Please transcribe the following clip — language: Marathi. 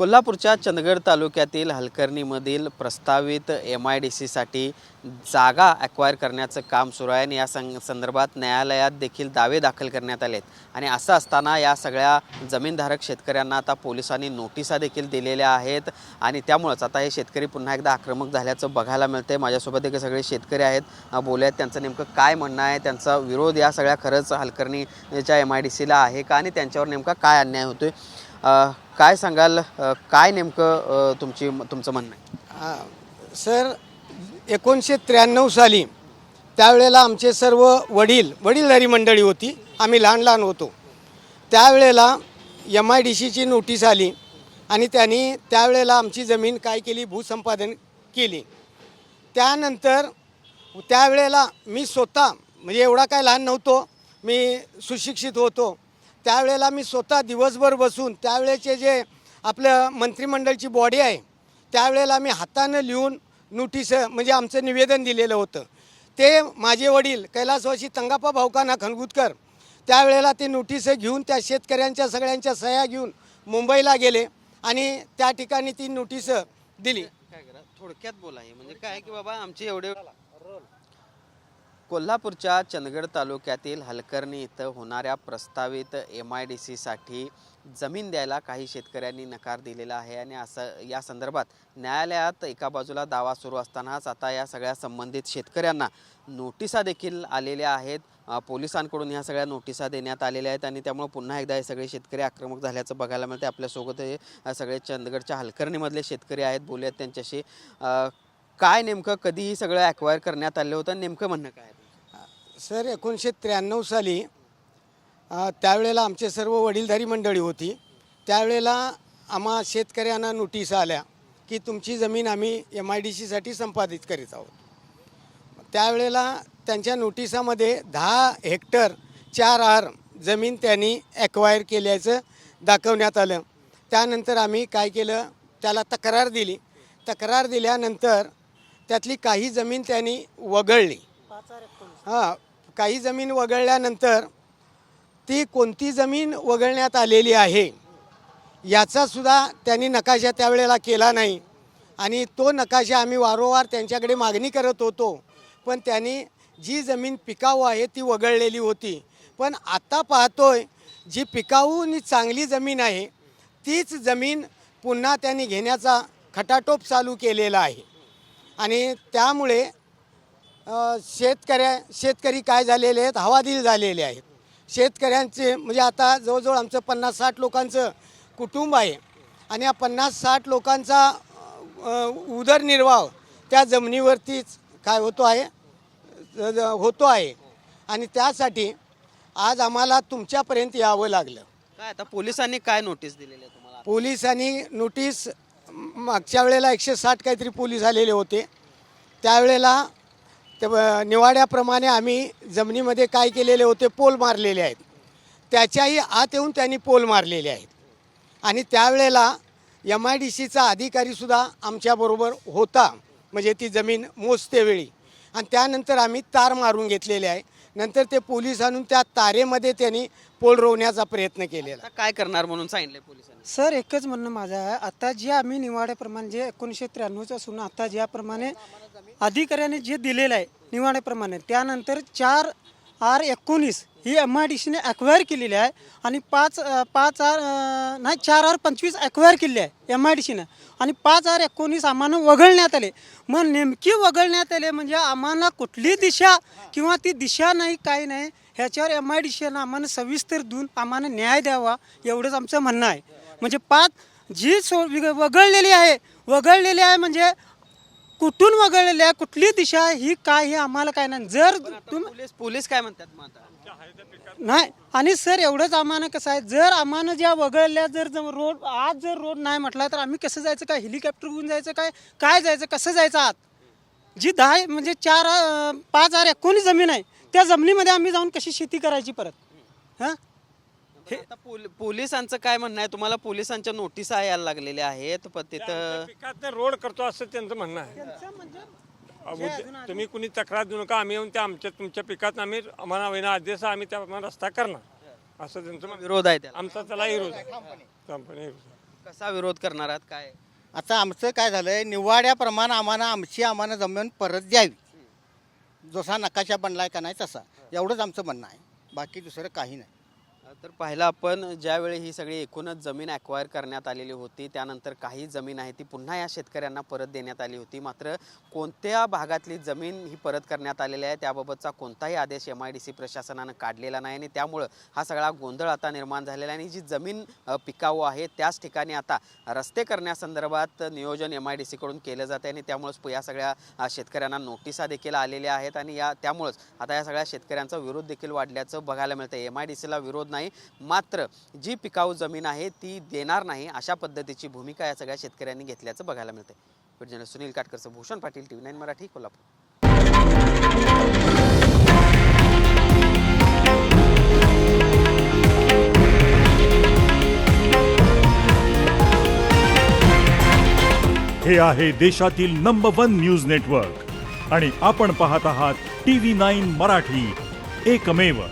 कोल्हापूरच्या चंदगड तालुक्यातील हलकर्णीमधील प्रस्तावित MIDCसाठी जागा ॲक्वायर करण्याचं काम सुरू आहे आणि या संदर्भात न्यायालयात देखील दावे दाखल करण्यात आलेत। आणि असं असताना या सगळ्या जमीनधारक शेतकऱ्यांना आता पोलिसांनी नोटिसा देखील दिलेल्या आहेत आणि त्यामुळेच आता हे शेतकरी पुन्हा एकदा आक्रमक झाल्याचं बघायला मिळतंय। माझ्यासोबत एक सगळे शेतकरी आहेत, बोलूयात त्यांचं नेमकं काय म्हणणं आहे, त्यांचा विरोध या सगळ्या खरंच हलकर्णीच्या MIDCला आहे का आणि त्यांच्यावर नेमका काय अन्याय होतोय, काय सांगाल, काय नेमकं तुमचं म्हणणं आहे? सर, 1993 साली त्यावेळेला आमचे सर्व वडीलधारी मंडळी होती, आम्ही लहान होतो। त्यावेळेला MIDCची नोटीस आली आणि त्यांनी त्यावेळेला आमची जमीन काय केली, भूसंपादन केली। त्यानंतर त्यावेळेला मी स्वतः म्हणजे एवढा काय लहान नव्हतो, मी सुशिक्षित होतो। त्यावेळेला मी स्वतः दिवसभर बसून त्यावेळेचे जे आपलं मंत्रिमंडळची बॉडी आहे त्यावेळेला मी हातानं लिहून नोटीस म्हणजे आमचं निवेदन दिलेलं होतं। ते माझे वडील कैलासवासी तंगाप्पा भाऊकाना खणगुतकर त्यावेळेला ते नोटीस घेऊन त्या शेतकऱ्यांच्या सगळ्यांच्या सह्या घेऊन मुंबईला गेले आणि त्या ठिकाणी ती नोटीस दिली। काय करा, थोडक्यात बोला, म्हणजे काय की बाबा आमचे एवढे कोल्हापूरच्या चंदगड तालुक्यातील हलकर्णी इथं होणाऱ्या प्रस्तावित MIDCसाठी जमीन द्यायला काही शेतकऱ्यांनी नकार दिलेला आहे आणि असं या संदर्भात न्यायालयात एका बाजूला दावा सुरू असतानाच आता या सगळ्या संबंधित शेतकऱ्यांना नोटिसा देखील आलेल्या आहेत। पोलिसांकडून ह्या सगळ्या नोटिसा देण्यात आलेल्या आहेत आणि त्यामुळे पुन्हा एकदा हे सगळे शेतकरी आक्रमक झाल्याचं बघायला मिळते। आपल्यासोबत हे सगळे चंदगडच्या हलकर्णीमधले शेतकरी आहेत, बोलूयात त्यांच्याशी। काय नेमकं कधी ही सगळं ॲक्वायर करण्यात आलं होतं, नेमकं म्हणणं काय आहे? सर, 1993 साली त्यावेळेला आमचे सर्व वडीलधारी मंडळी होती। त्यावेळेला आम्हा शेतकऱ्यांना नोटीस आल्या की तुमची जमीन आम्ही MIDCसाठी संपादित करीत आहोत। त्यावेळेला त्यांच्या नोटिसामध्ये 10 हेक्टर 4 आर जमीन त्यांनी ॲक्वायर केल्याचं दाखवण्यात आलं। त्यानंतर आम्ही काय केलं, त्याला तक्रार दिली। तक्रार दिल्यानंतर त्यातली काही जमीन त्यांनी वगळली। काही जमीन वगळल्यानंतर ती कोणती जमीन वगळण्यात आलेली आहे याचासुद्धा त्यांनी नकाशा त्यावेळेला केला नाही आणि तो नकाशा आम्ही वारंवार त्यांच्याकडे मागणी करत होतो, पण त्यांनी जी जमीन पिकाऊ आहे ती वगळलेली होती। पण आता पाहतोय जी पिकाऊ आणि चांगली जमीन आहे तीच जमीन पुन्हा त्यांनी घेण्याचा खटाटोप चालू केलेला आहे आणि त्यामुळे शेतकरी काय झालेले आहेत, हवालदिल झालेले आहेत। शेतकऱ्यांचे म्हणजे आता जवळजवळ आमचं 50-60 लोकांचं कुटुंब आहे आणि या 50-60 लोकांचा उदरनिर्वाह त्या जमिनीवरतीच काय होतो आहे आणि त्यासाठी आज आम्हाला तुमच्यापर्यंत यावं लागलं। काय आता पोलिसांनी काय नोटीस दिलेली आहे तुम्हाला? पोलिसांनी नोटीस मागच्या वेळेला 160 काहीतरी पोलीस आलेले होते। त्यावेळेला ते निवाड्याप्रमाणे आम्ही जमिनीमध्ये काय केलेले होते, पोल मारलेले आहेत। त्याच्याही आत येऊन त्यांनी पोल मारलेले आहेत आणि त्यावेळेला MIDCचा अधिकारीसुद्धा आमच्याबरोबर होता, म्हणजे ती जमीन मोजतेवेळी। आणि त्यानंतर आम्ही तार मारून घेतलेले आहे। नंतर ते पोलीस आणून त्या तारेमध्ये त्यांनी पोल रोवण्याचा प्रयत्न केलेला। काय करणार म्हणून सांगितलं पोलिसांनी? सर, एकच म्हणणं माझं आहे, आता जे आम्ही निवाड्याप्रमाणे जे 1993 असून आता ज्याप्रमाणे अधिकाऱ्याने जे दिलेलं आहे निवाड्याप्रमाणे, त्यानंतर 4R19 ही MIDCने ॲक्वायर केलेली आहे आणि 4R25 ॲक्वायर केली आहे MIDCनं आणि 5R19 आम्हाला वगळण्यात आले। मग नेमकी वगळण्यात आले म्हणजे आम्हाला कुठली दिशा किंवा ती दिशा नाही, काही नाही, ह्याच्यावर MIDCनं आम्हाला सविस्तर देऊन आम्हाला न्याय द्यावा, एवढंच आमचं म्हणणं आहे। म्हणजे 5 जी वगळलेली आहे म्हणजे कुठून वगळलेली आहे, कुठली दिशा ही काय, हे आम्हाला काय नाही। जर पोलीस काय म्हणतात मग आता? नाही, आणि सर एवढंच आम्हाला कसं आहे, जर आम्हाला ज्या वगळल्या जर रोड नाही म्हटला तर आम्ही कसं जायचं, काय हेलिकॉप्टर घेऊन जायचं, काय जायचं, कसं जायचं आत? जी 10 म्हणजे 5R19 जमीन आहे त्या जमिनीमध्ये आम्ही जाऊन कशी शेती करायची परत? हां, आता पोलिसांचं काय म्हणणं आहे तुम्हाला? पोलिसांच्या नोटिसा यायला लागलेल्या आहेत, पण तिथं पिकात रोड करतो असं त्यांचं म्हणणं आहे। तुम्ही कुणी तक्रार देऊ नका, आम्ही येऊन त्या तुमच्या पिकात आम्ही आम्हाला विना आदेश आम्ही त्याप्रमाणे रस्ता करणार असं त्यांचं विरोध आहे त्याला? आमचा त्याला विरोध कंपनी। कसा विरोध करणार आहात काय? आता आमचं काय झालंय, निवाड्याप्रमाणे आम्हाला जमीन परत द्यावी, जसा नकाशा बनलाय का नाही तसा, एवढंच आमचं म्हणणं आहे, बाकी दुसरं काही नाही. तर पाहिलं आपण ज्यावेळी ही सगळी एकूणच जमीन ॲक्वायर करण्यात आलेली होती, त्यानंतर काही जमीन आहे ती पुन्हा या शेतकऱ्यांना परत देण्यात आली होती. मात्र कोणत्या भागातली जमीन ही परत करण्यात आलेली आहे त्याबाबतचा कोणताही आदेश MIDC प्रशासनानं काढलेला नाही आणि त्यामुळं हा सगळा गोंधळ आता निर्माण झालेला आहे. आणि जी जमीन पिकाऊ आहे त्याच ठिकाणी आता रस्ते करण्यासंदर्भात नियोजन MIDC कडून केलं जातं आणि त्यामुळंच या सगळ्या शेतकऱ्यांना नोटिसा देखील आलेल्या आहेत आणि त्यामुळंच आता या सगळ्या शेतकऱ्यांचा विरोध देखील वाढल्याचं बघायला मिळतं. MIDCला विरोध नाही, मात्र जी पिकाऊ जमीन आहे ती देणार नाही अशा पद्धतीची भूमिका या सगळ्या शेतकऱ्यांनी घेतल्याचं बघायला मिळते. व्हिडिओ सुनील काटकरचं, भूषण पाटील, TV9 मराठी, कोल्हापूर. हे आहे देशातील नंबर 1 न्यूज नेटवर्क आणि आपण पाहत आहात TV9 मराठी, एकमेव.